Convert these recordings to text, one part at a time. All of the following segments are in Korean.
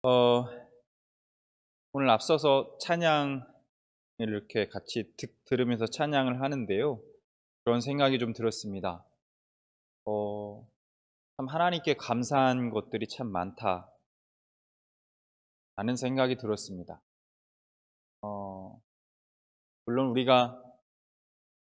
어, 오늘 앞서서 찬양을 이렇게 같이 들으면서 찬양을 하는데요. 그런 생각이 좀 들었습니다. 참 하나님께 감사한 것들이 참 많다. 라는 생각이 들었습니다. 물론 우리가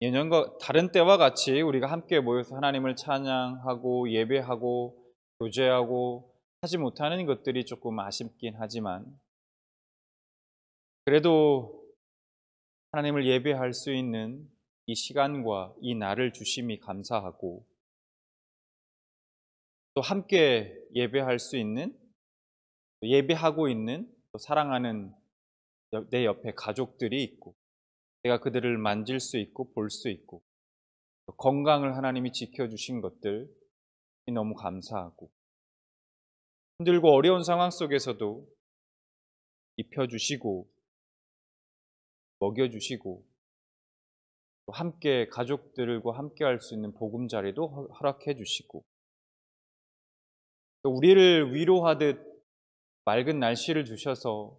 예년과 다른 때와 같이 우리가 함께 모여서 하나님을 찬양하고 예배하고 교제하고 하지 못하는 것들이 조금 아쉽긴 하지만 그래도 하나님을 예배할 수 있는 이 시간과 이 날을 주심이 감사하고 또 함께 예배할 수 있는 예배하고 있는 또 사랑하는 내 옆에 가족들이 있고 내가 그들을 만질 수 있고 볼 수 있고 또 건강을 하나님이 지켜주신 것들이 너무 감사하고 힘들고 어려운 상황 속에서도 입혀주시고 먹여주시고 또 함께 가족들과 함께 할 수 있는 보금자리도 허락해 주시고 또 우리를 위로하듯 맑은 날씨를 주셔서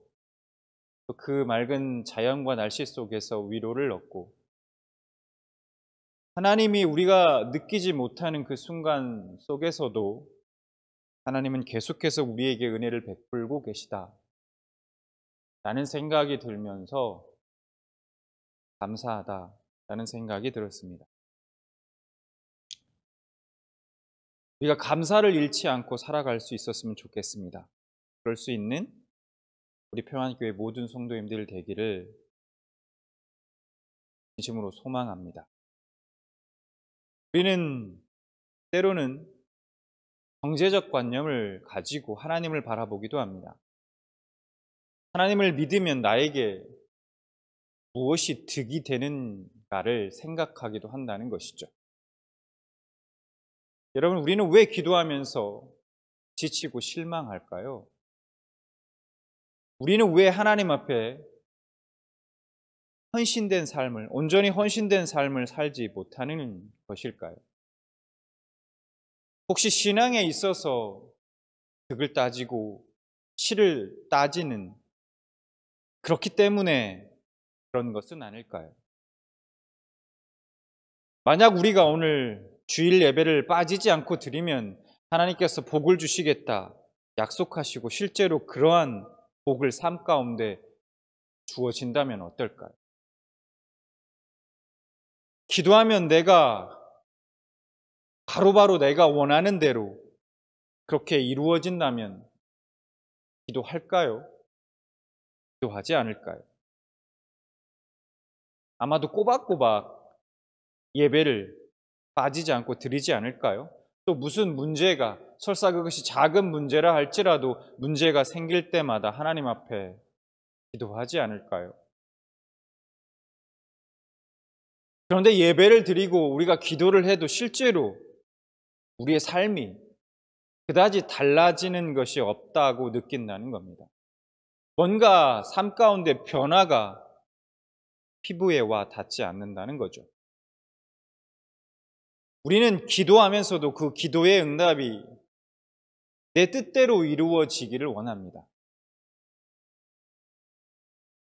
또 그 맑은 자연과 날씨 속에서 위로를 얻고 하나님이 우리가 느끼지 못하는 그 순간 속에서도 하나님은 계속해서 우리에게 은혜를 베풀고 계시다 라는 생각이 들면서 감사하다라는 생각이 들었습니다. 우리가 감사를 잃지 않고 살아갈 수 있었으면 좋겠습니다. 그럴 수 있는 우리 평안교회 모든 성도님들 되기를 진심으로 소망합니다. 우리는 때로는 경제적 관념을 가지고 하나님을 바라보기도 합니다. 하나님을 믿으면 나에게 무엇이 득이 되는가를 생각하기도 한다는 것이죠. 여러분, 우리는 왜 기도하면서 지치고 실망할까요? 우리는 왜 하나님 앞에 헌신된 삶을, 온전히 헌신된 삶을 살지 못하는 것일까요? 혹시 신앙에 있어서 득을 따지고 실을 따지는 그렇기 때문에 그런 것은 아닐까요? 만약 우리가 오늘 주일 예배를 빠지지 않고 드리면 하나님께서 복을 주시겠다 약속하시고 실제로 그러한 복을 삶 가운데 주어진다면 어떨까요? 기도하면 내가 바로바로 내가 원하는 대로 그렇게 이루어진다면 기도할까요? 기도하지 않을까요? 아마도 꼬박꼬박 예배를 빠지지 않고 드리지 않을까요? 또 무슨 문제가 설사 그것이 작은 문제라 할지라도 문제가 생길 때마다 하나님 앞에 기도하지 않을까요? 그런데 예배를 드리고 우리가 기도를 해도 실제로 우리의 삶이 그다지 달라지는 것이 없다고 느낀다는 겁니다. 뭔가 삶 가운데 변화가 피부에 와 닿지 않는다는 거죠. 우리는 기도하면서도 그 기도의 응답이 내 뜻대로 이루어지기를 원합니다.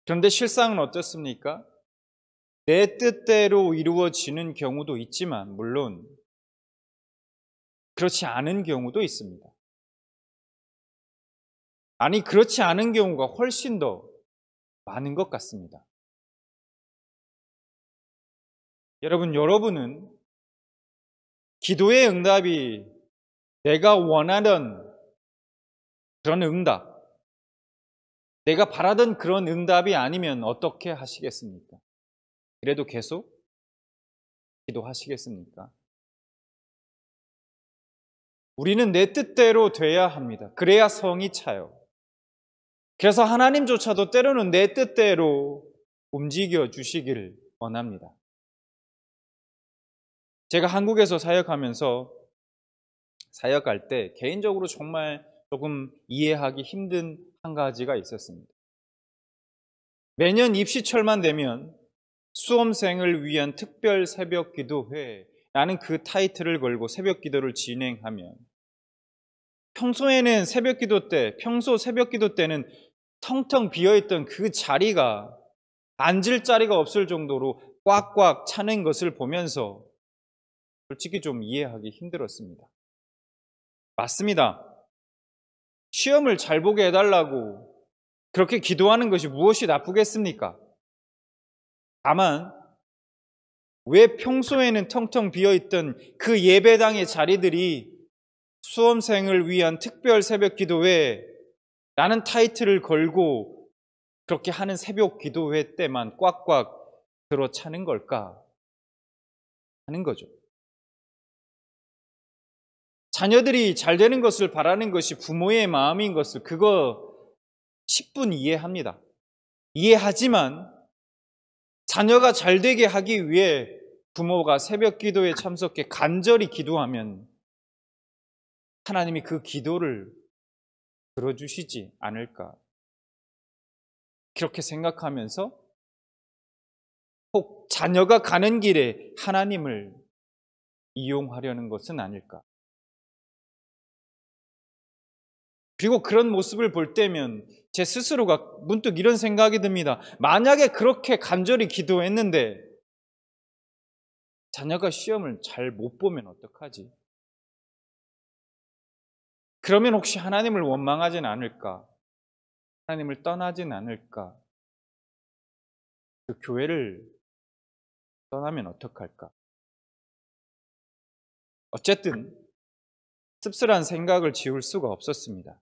그런데 실상은 어떻습니까? 내 뜻대로 이루어지는 경우도 있지만 물론 그렇지 않은 경우도 있습니다. 아니, 그렇지 않은 경우가 훨씬 더 많은 것 같습니다. 여러분은 기도의 응답이 내가 원하던 그런 응답, 내가 바라던 그런 응답이 아니면 어떻게 하시겠습니까? 그래도 계속 기도하시겠습니까? 우리는 내 뜻대로 돼야 합니다. 그래야 성이 차요. 그래서 하나님조차도 때로는 내 뜻대로 움직여 주시기를 원합니다. 제가 한국에서 사역할 때 개인적으로 정말 조금 이해하기 힘든 한 가지가 있었습니다. 매년 입시철만 되면 수험생을 위한 특별 새벽 기도회라는 그 타이틀을 걸고 새벽 기도를 진행하면 평소에는 평소 새벽 기도 때는 텅텅 비어있던 그 자리가 앉을 자리가 없을 정도로 꽉꽉 차는 것을 보면서 솔직히 좀 이해하기 힘들었습니다. 맞습니다. 시험을 잘 보게 해달라고 그렇게 기도하는 것이 무엇이 나쁘겠습니까? 다만 왜 평소에는 텅텅 비어있던 그 예배당의 자리들이 수험생을 위한 특별 새벽 기도회 라는 타이틀을 걸고 그렇게 하는 새벽 기도회 때만 꽉꽉 들어차는 걸까 하는 거죠. 자녀들이 잘 되는 것을 바라는 것이 부모의 마음인 것을 그거 10분 이해합니다. 이해하지만 자녀가 잘 되게 하기 위해 부모가 새벽 기도에 참석해 간절히 기도하면 하나님이 그 기도를 들어주시지 않을까. 그렇게 생각하면서 혹 자녀가 가는 길에 하나님을 이용하려는 것은 아닐까. 그리고 그런 모습을 볼 때면 제 스스로가 문득 이런 생각이 듭니다. 만약에 그렇게 간절히 기도했는데 자녀가 시험을 잘 못 보면 어떡하지? 그러면 혹시 하나님을 원망하진 않을까? 하나님을 떠나진 않을까? 그 교회를 떠나면 어떡할까? 어쨌든 씁쓸한 생각을 지울 수가 없었습니다.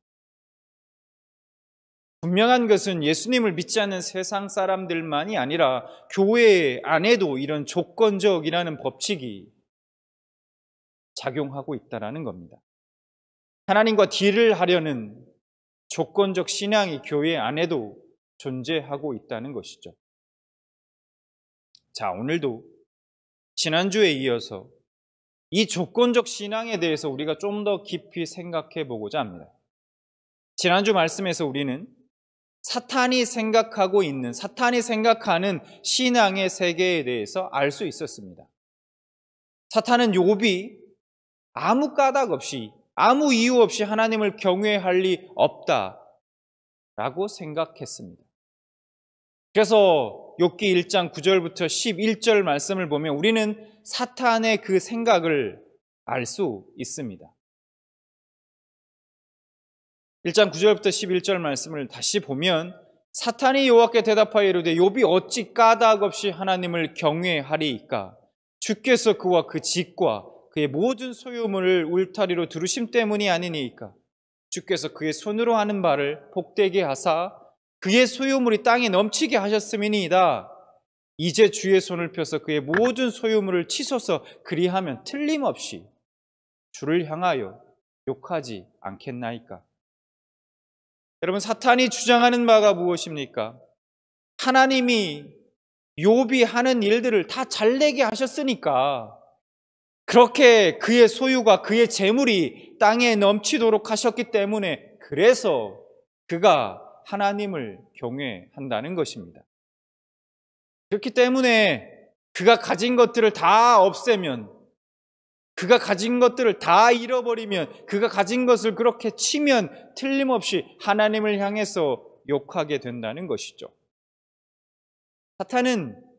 분명한 것은 예수님을 믿지 않는 세상 사람들만이 아니라 교회 안에도 이런 조건적이라는 법칙이 작용하고 있다는 겁니다. 하나님과 딜을 하려는 조건적 신앙이 교회 안에도 존재하고 있다는 것이죠. 자, 오늘도 지난주에 이어서 이 조건적 신앙에 대해서 우리가 좀 더 깊이 생각해 보고자 합니다. 지난주 말씀에서 우리는 사탄이 생각하는 신앙의 세계에 대해서 알 수 있었습니다. 사탄은 욥이 아무 까닭 없이, 아무 이유 없이 하나님을 경외할 리 없다라고 생각했습니다. 그래서 욥기 1장 9절부터 11절 말씀을 보면 우리는 사탄의 그 생각을 알 수 있습니다. 1장 9절부터 11절 말씀을 다시 보면 사탄이 여호와께 대답하여 이르되 욥이 어찌 까닭 없이 하나님을 경외하리이까? 주께서 그와 그 집과 그의 모든 소유물을 울타리로 두르심 때문이 아니니이까? 주께서 그의 손으로 하는 바를 복되게 하사 그의 소유물이 땅에 넘치게 하셨음이니이다. 이제 주의 손을 펴서 그의 모든 소유물을 치소서. 그리하면 틀림없이 주를 향하여 욕하지 않겠나이까? 여러분, 사탄이 주장하는 바가 무엇입니까? 하나님이 욥이 하는 일들을 다 잘되게 하셨으니까 그렇게 그의 소유가 그의 재물이 땅에 넘치도록 하셨기 때문에 그래서 그가 하나님을 경외한다는 것입니다. 그렇기 때문에 그가 가진 것들을 다 없애면, 그가 가진 것들을 다 잃어버리면, 그가 가진 것을 그렇게 치면 틀림없이 하나님을 향해서 욕하게 된다는 것이죠. 사탄은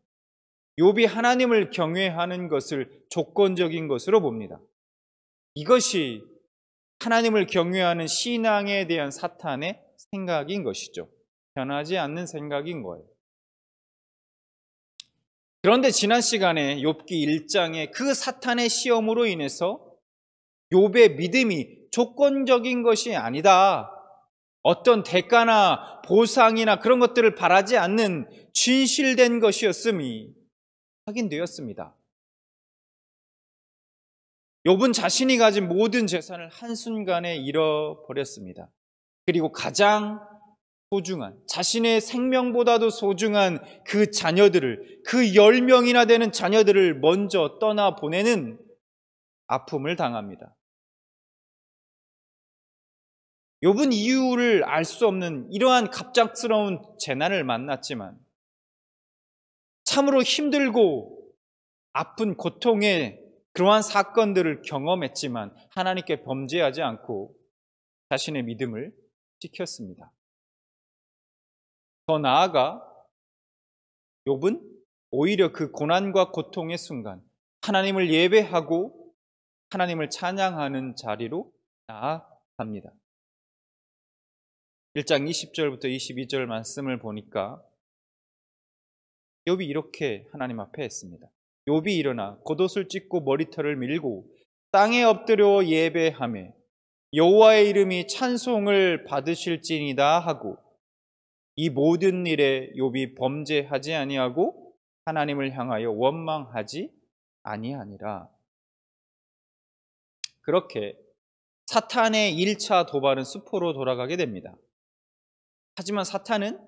욥이 하나님을 경외하는 것을 조건적인 것으로 봅니다. 이것이 하나님을 경외하는 신앙에 대한 사탄의 생각인 것이죠. 변하지 않는 생각인 거예요. 그런데 지난 시간에 욥기 1장에 그 사탄의 시험으로 인해서 욥의 믿음이 조건적인 것이 아니다. 어떤 대가나 보상이나 그런 것들을 바라지 않는 진실된 것이었음이 확인되었습니다. 욥은 자신이 가진 모든 재산을 한순간에 잃어버렸습니다. 그리고 가장 소중한, 자신의 생명보다도 소중한 그 자녀들을, 그 10명이나 되는 자녀들을 먼저 떠나보내는 아픔을 당합니다. 욥은 이유를 알 수 없는 이러한 갑작스러운 재난을 만났지만 참으로 힘들고 아픈 고통의 그러한 사건들을 경험했지만 하나님께 범죄하지 않고 자신의 믿음을 지켰습니다. 더 나아가 욥은 오히려 그 고난과 고통의 순간 하나님을 예배하고 하나님을 찬양하는 자리로 나아갑니다. 1장 20절부터 22절 말씀을 보니까 욥이 이렇게 하나님 앞에 했습니다. 욥이 일어나 겉옷을 찢고 머리털을 밀고 땅에 엎드려 예배하며 여호와의 이름이 찬송을 받으실지니다 하고 이 모든 일에 욥이 범죄하지 아니하고 하나님을 향하여 원망하지 아니하니라. 그렇게 사탄의 1차 도발은 수포로 돌아가게 됩니다. 하지만 사탄은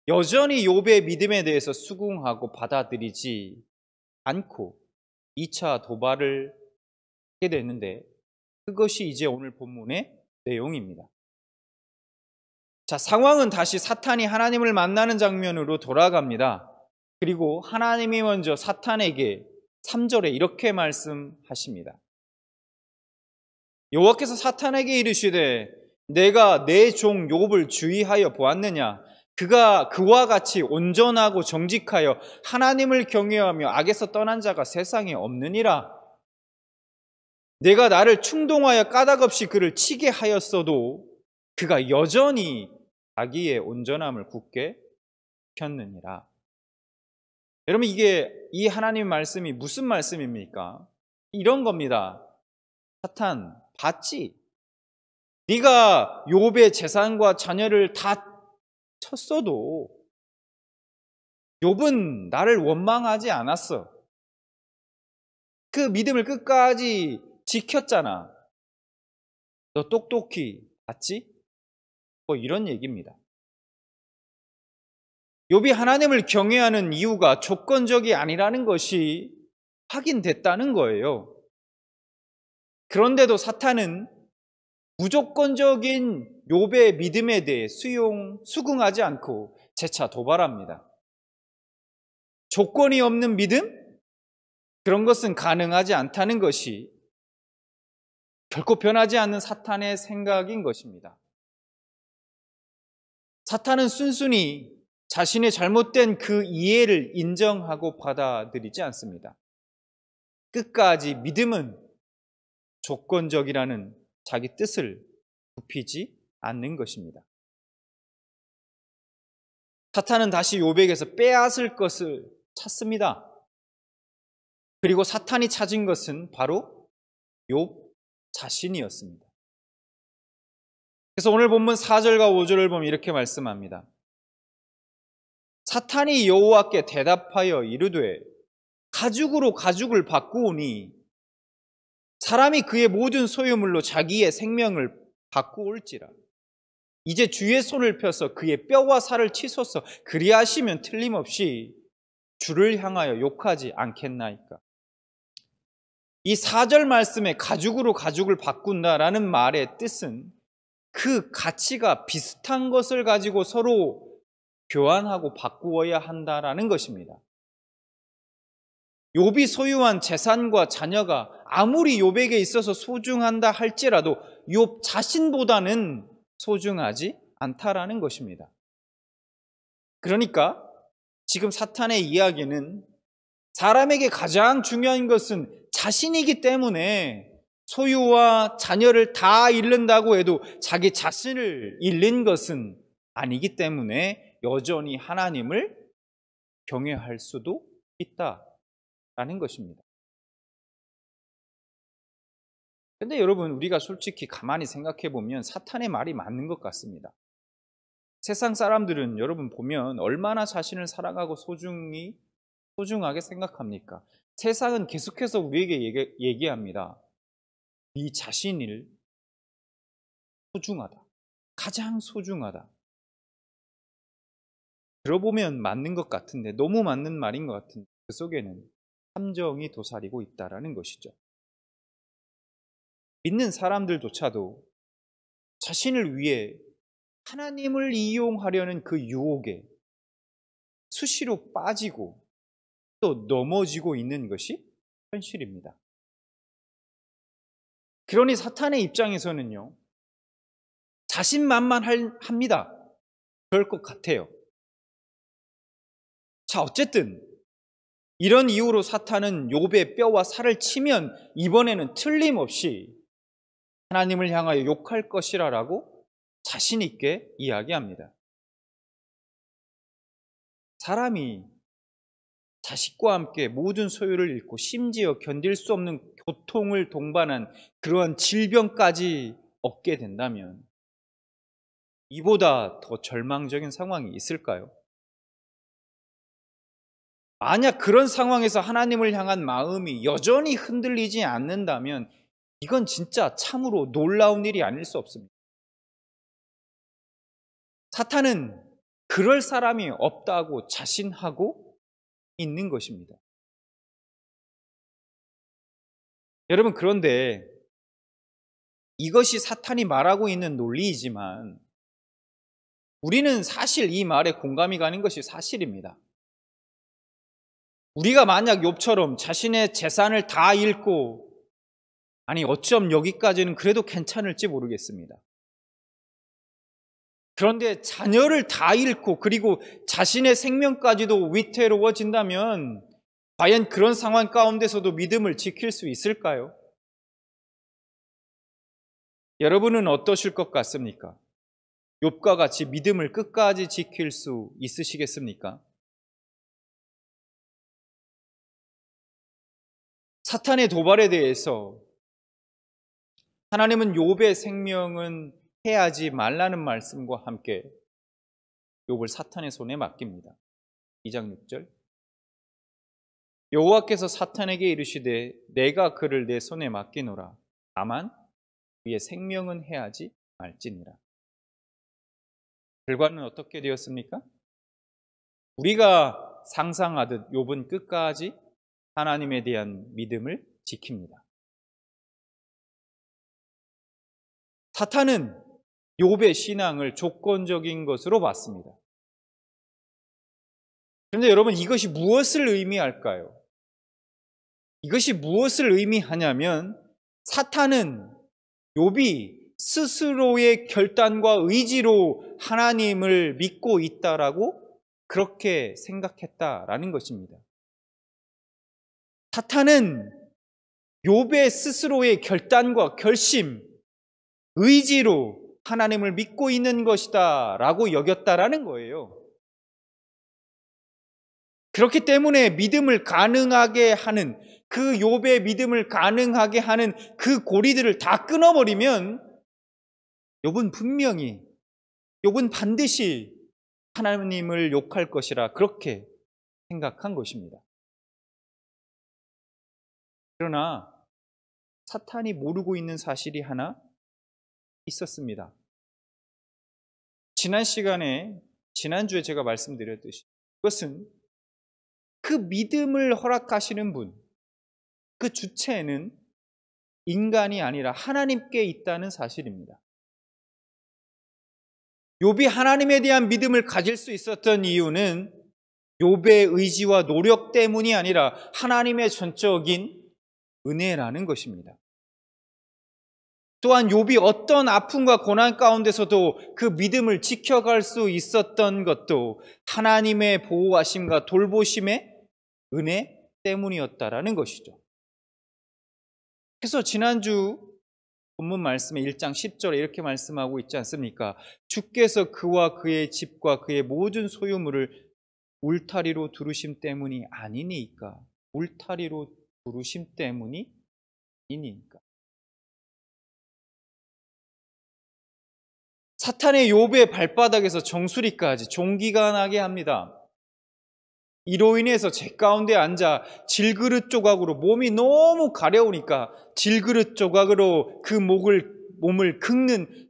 여전히 욥의 믿음에 대해서 수긍하고 받아들이지 않고 2차 도발을 하게 되는데 그것이 이제 오늘 본문의 내용입니다. 자, 상황은 다시 사탄이 하나님을 만나는 장면으로 돌아갑니다. 그리고 하나님이 먼저 사탄에게 3절에 이렇게 말씀하십니다. 여호와께서 사탄에게 이르시되 내가 내 종 욥을 주의하여 보았느냐? 그가 그와 같이 온전하고 정직하여 하나님을 경외하며 악에서 떠난 자가 세상에 없느니라. 내가 나를 충동하여 까닭없이 그를 치게 하였어도 그가 여전히 자기의 온전함을 굳게 지켰느니라. 여러분, 이 하나님의 말씀이 무슨 말씀입니까? 이런 겁니다. 사탄, 봤지? 네가 욥의 재산과 자녀를 다 쳤어도 욥은 나를 원망하지 않았어. 그 믿음을 끝까지 지켰잖아. 너 똑똑히 봤지? 뭐 이런 얘기입니다. 욥이 하나님을 경외하는 이유가 조건적이 아니라는 것이 확인됐다는 거예요. 그런데도 사탄은 무조건적인 욥의 믿음에 대해 수긍하지 않고 재차 도발합니다. 조건이 없는 믿음? 그런 것은 가능하지 않다는 것이 결코 변하지 않는 사탄의 생각인 것입니다. 사탄은 순순히 자신의 잘못된 그 이해를 인정하고 받아들이지 않습니다. 끝까지 믿음은 조건적이라는 자기 뜻을 굽히지 않는 것입니다. 사탄은 다시 욥에게서 빼앗을 것을 찾습니다. 그리고 사탄이 찾은 것은 바로 욥 자신이었습니다. 그래서 오늘 본문 4절과 5절을 보면 이렇게 말씀합니다. 사탄이 여호와께 대답하여 이르되 가죽으로 가죽을 바꾸오니 사람이 그의 모든 소유물로 자기의 생명을 바꾸올지라. 이제 주의 손을 펴서 그의 뼈와 살을 치소서. 그리하시면 틀림없이 주를 향하여 욕하지 않겠나이까. 이 4절 말씀에 가죽으로 가죽을 바꾼다라는 말의 뜻은 그 가치가 비슷한 것을 가지고 서로 교환하고 바꾸어야 한다라는 것입니다. 욥이 소유한 재산과 자녀가 아무리 욥에게 있어서 소중한다 할지라도 욥 자신보다는 소중하지 않다라는 것입니다. 그러니까 지금 사탄의 이야기는 사람에게 가장 중요한 것은 자신이기 때문에 소유와 자녀를 다 잃는다고 해도 자기 자신을 잃는 것은 아니기 때문에 여전히 하나님을 경외할 수도 있다라는 것입니다. 근데 여러분, 우리가 솔직히 가만히 생각해 보면 사탄의 말이 맞는 것 같습니다. 세상 사람들은 여러분 보면 얼마나 자신을 사랑하고 소중하게 생각합니까? 세상은 계속해서 우리에게 얘기합니다. 네 자신을 소중하다. 가장 소중하다. 들어보면 맞는 것 같은데, 너무 맞는 말인 것 같은데 그 속에는 함정이 도사리고 있다라는 것이죠. 믿는 사람들조차도 자신을 위해 하나님을 이용하려는 그 유혹에 수시로 빠지고 또 넘어지고 있는 것이 현실입니다. 그러니 사탄의 입장에서는요, 자신만만합니다. 그럴 것 같아요. 자, 어쨌든 이런 이유로 사탄은 욥의 뼈와 살을 치면 이번에는 틀림없이 하나님을 향하여 욕할 것이라고 자신 있게 이야기합니다. 사람이 자식과 함께 모든 소유를 잃고 심지어 견딜 수 없는 고통을 동반한 그러한 질병까지 얻게 된다면 이보다 더 절망적인 상황이 있을까요? 만약 그런 상황에서 하나님을 향한 마음이 여전히 흔들리지 않는다면 이건 진짜 참으로 놀라운 일이 아닐 수 없습니다. 사탄은 그럴 사람이 없다고 자신하고 있는 것입니다. 여러분, 그런데 이것이 사탄이 말하고 있는 논리이지만 우리는 사실 이 말에 공감이 가는 것이 사실입니다. 우리가 만약 욥처럼 자신의 재산을 다 잃고 아니 어쩜 여기까지는 그래도 괜찮을지 모르겠습니다. 그런데 자녀를 다 잃고 그리고 자신의 생명까지도 위태로워진다면 과연 그런 상황 가운데서도 믿음을 지킬 수 있을까요? 여러분은 어떠실 것 같습니까? 욥과 같이 믿음을 끝까지 지킬 수 있으시겠습니까? 사탄의 도발에 대해서 하나님은 욥의 생명은 해하지 말라는 말씀과 함께 욥을 사탄의 손에 맡깁니다. 2장 6절 여호와께서 사탄에게 이르시되 내가 그를 내 손에 맡기노라. 다만 그의 생명은 해하지 말지니라. 결과는 어떻게 되었습니까? 우리가 상상하듯 욥은 끝까지 하나님에 대한 믿음을 지킵니다. 사탄은 욥의 신앙을 조건적인 것으로 봤습니다. 그런데 여러분, 이것이 무엇을 의미할까요? 이것이 무엇을 의미하냐면 사탄은 욥이 스스로의 결단과 의지로 하나님을 믿고 있다라고 그렇게 생각했다라는 것입니다. 사탄은 욥의 스스로의 결단과 결심, 의지로 하나님을 믿고 있는 것이다 라고 여겼다라는 거예요. 그렇기 때문에 믿음을 가능하게 하는 그 욥의 믿음을 가능하게 하는 그 고리들을 다 끊어버리면 욥은 반드시 하나님을 욕할 것이라 그렇게 생각한 것입니다. 그러나 사탄이 모르고 있는 사실이 하나 있었습니다. 지난주에 제가 말씀드렸듯이 그것은 그 믿음을 허락하시는 분, 그 주체는 인간이 아니라 하나님께 있다는 사실입니다. 욥이 하나님에 대한 믿음을 가질 수 있었던 이유는 욥의 의지와 노력 때문이 아니라 하나님의 전적인 은혜라는 것입니다. 또한 욥이 어떤 아픔과 고난 가운데서도 그 믿음을 지켜갈 수 있었던 것도 하나님의 보호하심과 돌보심의 은혜 때문이었다라는 것이죠. 그래서 지난주 본문 말씀에 1장 10절에 이렇게 말씀하고 있지 않습니까? 주께서 그와 그의 집과 그의 모든 소유물을 울타리로 두르심 때문이 아니니까. 울타리로 두르심 때문이 아니니까. 사탄의 욥의 발바닥에서 정수리까지 종기가 나게 합니다. 이로 인해서 제 가운데 앉아 질그릇 조각으로 몸이 너무 가려우니까 질그릇 조각으로 그 몸을 긁는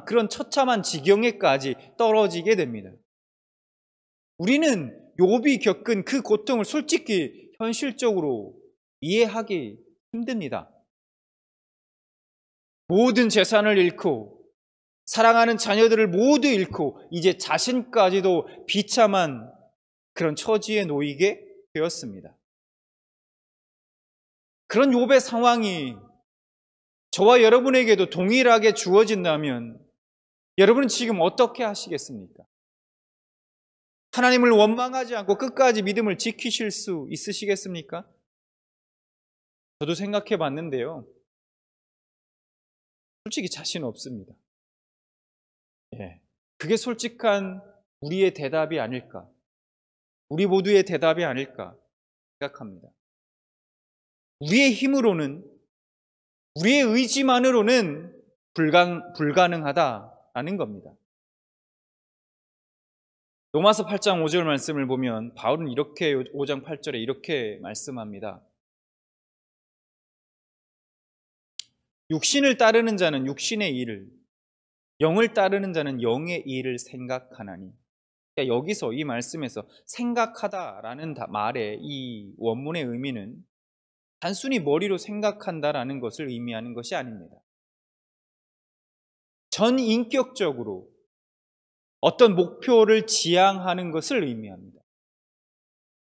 그런 처참한 지경에까지 떨어지게 됩니다. 우리는 욥이 겪은 그 고통을 솔직히 현실적으로 이해하기 힘듭니다. 모든 재산을 잃고 사랑하는 자녀들을 모두 잃고 이제 자신까지도 비참한 그런 처지에 놓이게 되었습니다. 그런 욥의 상황이 저와 여러분에게도 동일하게 주어진다면 여러분은 지금 어떻게 하시겠습니까? 하나님을 원망하지 않고 끝까지 믿음을 지키실 수 있으시겠습니까? 저도 생각해 봤는데요. 솔직히 자신 없습니다. 예. 그게 솔직한 우리의 대답이 아닐까. 우리 모두의 대답이 아닐까 생각합니다. 우리의 힘으로는, 우리의 의지만으로는 불가능하다라는 겁니다. 로마서 8장 5절 말씀을 보면 바울은 이렇게 5장 8절에 이렇게 말씀합니다. 육신을 따르는 자는 육신의 일을, 영을 따르는 자는 영의 일을 생각하나니. 그러니까 여기서 이 말씀에서 생각하다라는 말의 이 원문의 의미는 단순히 머리로 생각한다라는 것을 의미하는 것이 아닙니다. 전인격적으로 어떤 목표를 지향하는 것을 의미합니다.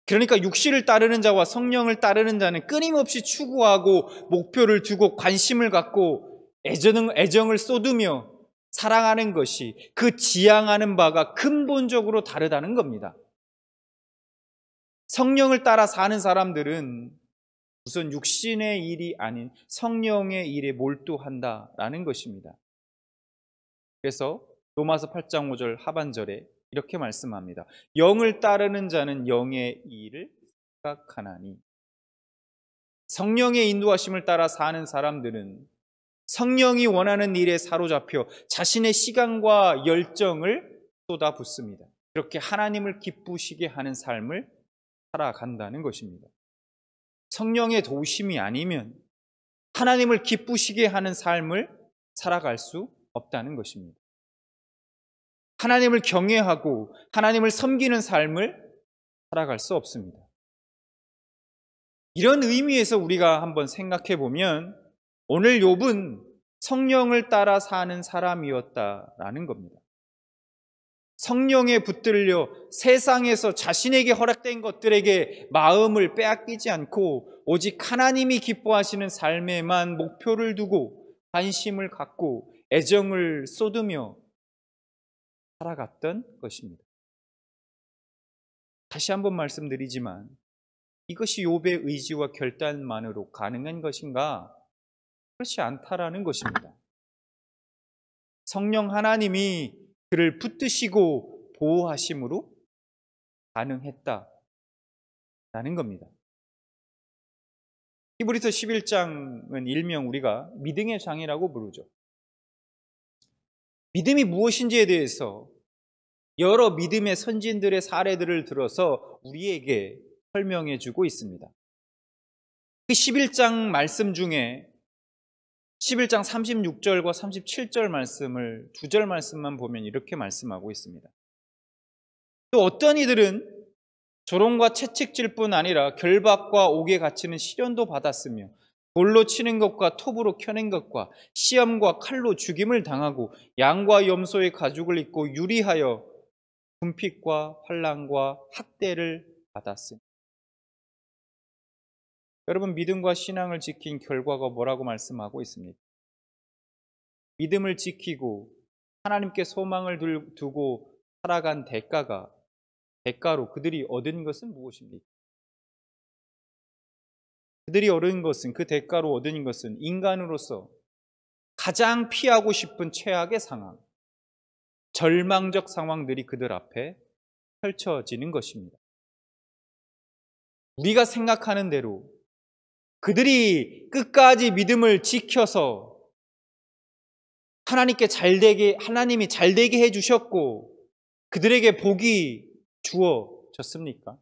그러니까 육신을 따르는 자와 성령을 따르는 자는 끊임없이 추구하고 목표를 두고 관심을 갖고 애정을 쏟으며 사랑하는 것이 그 지향하는 바가 근본적으로 다르다는 겁니다. 성령을 따라 사는 사람들은 우선 육신의 일이 아닌 성령의 일에 몰두한다라는 것입니다. 그래서 로마서 8장 5절 하반절에 이렇게 말씀합니다. 영을 따르는 자는 영의 일을 생각하나니. 성령의 인도하심을 따라 사는 사람들은 성령이 원하는 일에 사로잡혀 자신의 시간과 열정을 쏟아붓습니다. 그렇게 하나님을 기쁘시게 하는 삶을 살아간다는 것입니다. 성령의 도우심이 아니면 하나님을 기쁘시게 하는 삶을 살아갈 수 없다는 것입니다. 하나님을 경외하고 하나님을 섬기는 삶을 살아갈 수 없습니다. 이런 의미에서 우리가 한번 생각해 보면 오늘 욥은 성령을 따라 사는 사람이었다라는 겁니다. 성령에 붙들려 세상에서 자신에게 허락된 것들에게 마음을 빼앗기지 않고 오직 하나님이 기뻐하시는 삶에만 목표를 두고 관심을 갖고 애정을 쏟으며 살아갔던 것입니다. 다시 한번 말씀드리지만 이것이 욥의 의지와 결단만으로 가능한 것인가? 그렇지 않다라는 것입니다. 성령 하나님이 그를 붙드시고 보호하심으로 가능했다라는 겁니다. 히브리서 11장은 일명 우리가 믿음의 장이라고 부르죠. 믿음이 무엇인지에 대해서 여러 믿음의 선진들의 사례들을 들어서 우리에게 설명해 주고 있습니다. 그 11장 말씀 중에 11장 36절과 37절 말씀을 두 절 말씀만 보면 이렇게 말씀하고 있습니다. 또 어떤 이들은 조롱과 채찍질 뿐 아니라 결박과 옥에 갇히는 시련도 받았으며 돌로 치는 것과 톱으로 켜낸 것과 시험과 칼로 죽임을 당하고 양과 염소의 가죽을 입고 유리하여 군핍과 환난과 학대를 받았으니. 여러분, 믿음과 신앙을 지킨 결과가 뭐라고 말씀하고 있습니까? 믿음을 지키고 하나님께 소망을 두고 살아간 대가로 그들이 얻은 것은 무엇입니까? 그들이 얻은 것은, 그 대가로 얻은 것은 인간으로서 가장 피하고 싶은 최악의 상황, 절망적 상황들이 그들 앞에 펼쳐지는 것입니다. 우리가 생각하는 대로 그들이 끝까지 믿음을 지켜서 하나님이 잘되게 해주셨고 그들에게 복이 주어졌습니까?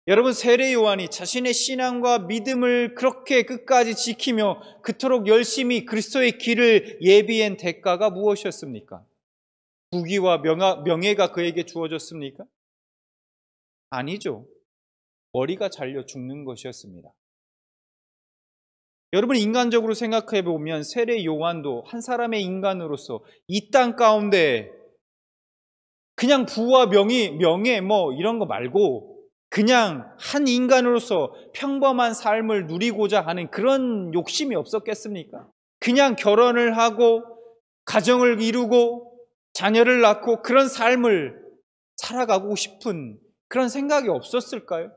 여러분, 세례 요한이 자신의 신앙과 믿음을 그렇게 끝까지 지키며 그토록 열심히 그리스도의 길을 예비한 대가가 무엇이었습니까? 부귀와 명예가 그에게 주어졌습니까? 아니죠. 머리가 잘려 죽는 것이었습니다. 여러분, 인간적으로 생각해 보면 세례 요한도 한 사람의 인간으로서 이 땅 가운데 그냥 부와 명예 이런 거 말고 그냥 한 인간으로서 평범한 삶을 누리고자 하는 그런 욕심이 없었겠습니까? 그냥 결혼을 하고 가정을 이루고 자녀를 낳고 그런 삶을 살아가고 싶은 그런 생각이 없었을까요?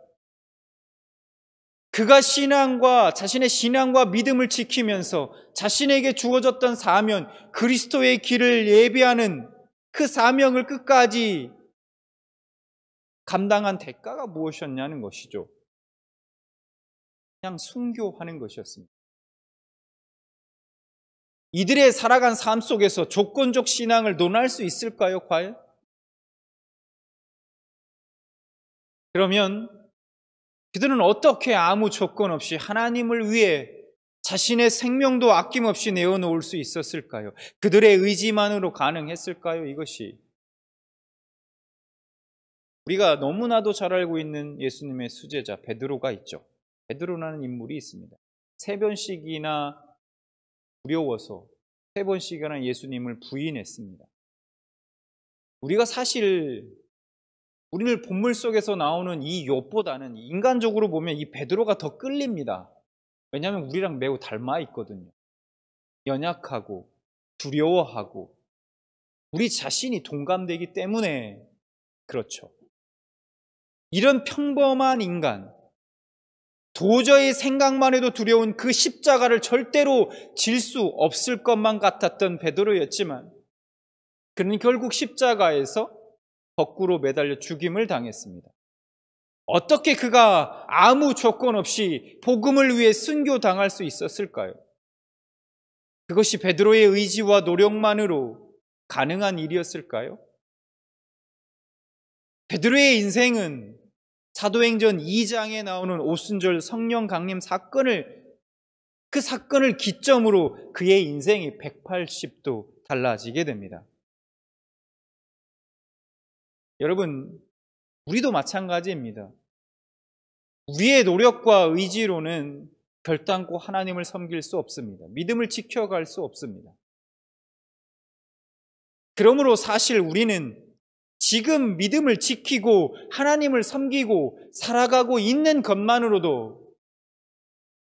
그가 자신의 신앙과 믿음을 지키면서 자신에게 주어졌던 사명, 그리스도의 길을 예비하는 그 사명을 끝까지 감당한 대가가 무엇이었냐는 것이죠. 그냥 순교하는 것이었습니다. 이들의 살아간 삶 속에서 조건적 신앙을 논할 수 있을까요, 과연? 그러면 그들은 어떻게 아무 조건 없이 하나님을 위해 자신의 생명도 아낌없이 내어놓을 수 있었을까요? 그들의 의지만으로 가능했을까요, 이것이? 우리가 너무나도 잘 알고 있는 예수님의 수제자 베드로가 있죠. 베드로라는 인물이 있습니다. 3번씩이나 두려워서 3번씩이나 예수님을 부인했습니다. 우리가 사실 우리를 본물 속에서 나오는 이 욥보다는 인간적으로 보면 이 베드로가 더 끌립니다. 왜냐하면 우리랑 매우 닮아 있거든요. 연약하고 두려워하고 우리 자신이 동감되기 때문에 그렇죠. 이런 평범한 인간, 도저히 생각만 해도 두려운 그 십자가를 절대로 질 수 없을 것만 같았던 베드로였지만 그는 결국 십자가에서 거꾸로 매달려 죽임을 당했습니다. 어떻게 그가 아무 조건 없이 복음을 위해 순교당할 수 있었을까요? 그것이 베드로의 의지와 노력만으로 가능한 일이었을까요? 베드로의 인생은 사도행전 2장에 나오는 오순절 성령 강림 그 사건을 기점으로 그의 인생이 180도 달라지게 됩니다. 여러분, 우리도 마찬가지입니다. 우리의 노력과 의지로는 결단코 하나님을 섬길 수 없습니다. 믿음을 지켜갈 수 없습니다. 그러므로 사실 우리는 지금 믿음을 지키고 하나님을 섬기고 살아가고 있는 것만으로도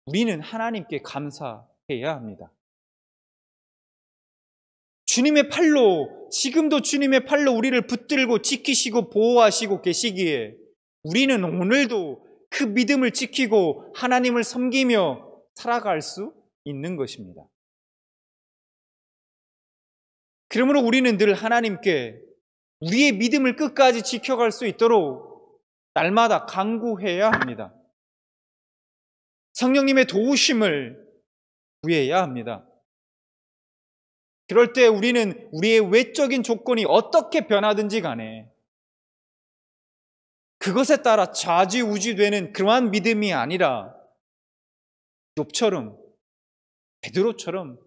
우리는 하나님께 감사해야 합니다. 주님의 팔로, 지금도 주님의 팔로 우리를 붙들고 지키시고 보호하시고 계시기에 우리는 오늘도 그 믿음을 지키고 하나님을 섬기며 살아갈 수 있는 것입니다. 그러므로 우리는 늘 하나님께 우리의 믿음을 끝까지 지켜갈 수 있도록 날마다 간구해야 합니다. 성령님의 도우심을 구해야 합니다. 그럴 때 우리는 우리의 외적인 조건이 어떻게 변하든지 간에 그것에 따라 좌지우지되는 그러한 믿음이 아니라 욥처럼, 베드로처럼,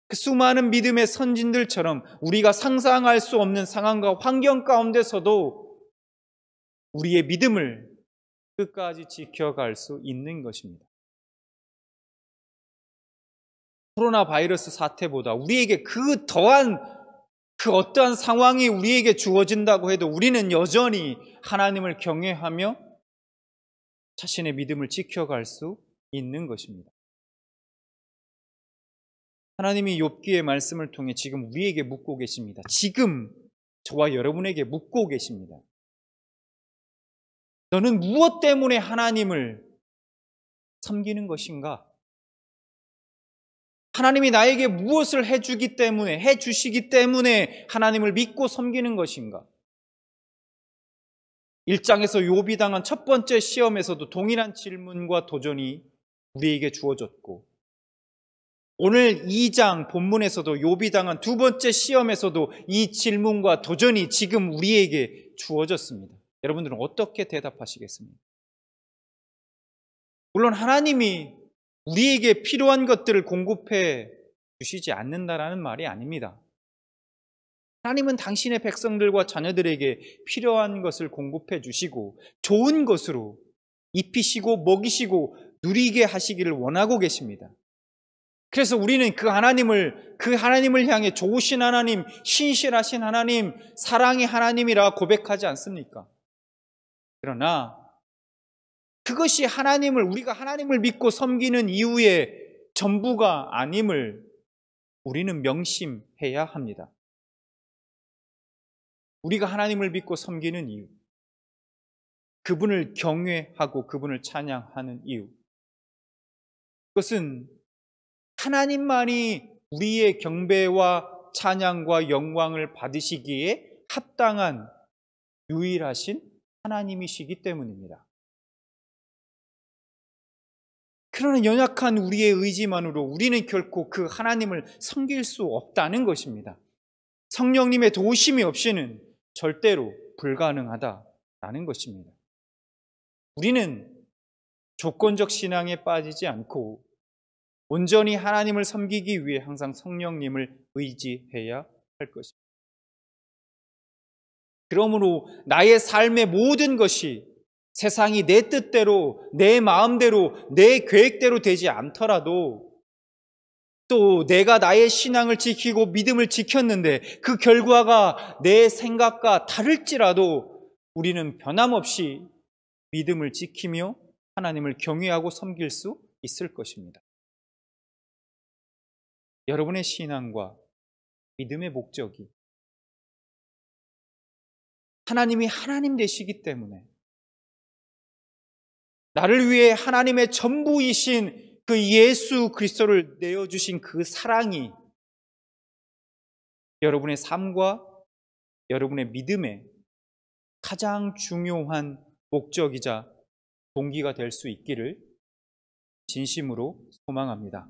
그 수많은 믿음의 선진들처럼 우리가 상상할 수 없는 상황과 환경 가운데서도 우리의 믿음을 끝까지 지켜갈 수 있는 것입니다. 코로나 바이러스 사태보다 우리에게 그 더한 그 어떠한 상황이 우리에게 주어진다고 해도 우리는 여전히 하나님을 경외하며 자신의 믿음을 지켜갈 수 있는 것입니다. 하나님이 욥기의 말씀을 통해 지금 우리에게 묻고 계십니다. 지금 저와 여러분에게 묻고 계십니다. 너는 무엇 때문에 하나님을 섬기는 것인가? 하나님이 나에게 무엇을 해주시기 때문에 하나님을 믿고 섬기는 것인가? 1장에서 욥이 당한 첫 번째 시험에서도 동일한 질문과 도전이 우리에게 주어졌고 오늘 2장 본문에서도 욥이 당한 두 번째 시험에서도 이 질문과 도전이 지금 우리에게 주어졌습니다. 여러분들은 어떻게 대답하시겠습니까? 물론 하나님이 우리에게 필요한 것들을 공급해 주시지 않는다라는 말이 아닙니다. 하나님은 당신의 백성들과 자녀들에게 필요한 것을 공급해 주시고 좋은 것으로 입히시고 먹이시고 누리게 하시기를 원하고 계십니다. 그래서 우리는 그 하나님을 향해 좋으신 하나님, 신실하신 하나님, 사랑의 하나님이라 고백하지 않습니까? 그러나 그것이 우리가 하나님을 믿고 섬기는 이유의 전부가 아님을 우리는 명심해야 합니다. 우리가 하나님을 믿고 섬기는 이유, 그분을 경외하고 그분을 찬양하는 이유, 그것은 하나님만이 우리의 경배와 찬양과 영광을 받으시기에 합당한 유일하신 하나님이시기 때문입니다. 그러나 연약한 우리의 의지만으로 우리는 결코 그 하나님을 섬길 수 없다는 것입니다. 성령님의 도우심이 없이는 절대로 불가능하다라는 것입니다. 우리는 조건적 신앙에 빠지지 않고 온전히 하나님을 섬기기 위해 항상 성령님을 의지해야 할 것입니다. 그러므로 나의 삶의 모든 것이 세상이 내 뜻대로, 내 마음대로, 내 계획대로 되지 않더라도, 또 내가 나의 신앙을 지키고 믿음을 지켰는데 그 결과가 내 생각과 다를지라도 우리는 변함없이 믿음을 지키며 하나님을 경외하고 섬길 수 있을 것입니다. 여러분의 신앙과 믿음의 목적이 하나님이 하나님 되시기 때문에, 나를 위해 하나님의 전부이신 그 예수 그리스도를 내어주신 그 사랑이 여러분의 삶과 여러분의 믿음의 가장 중요한 목적이자 동기가 될 수 있기를 진심으로 소망합니다.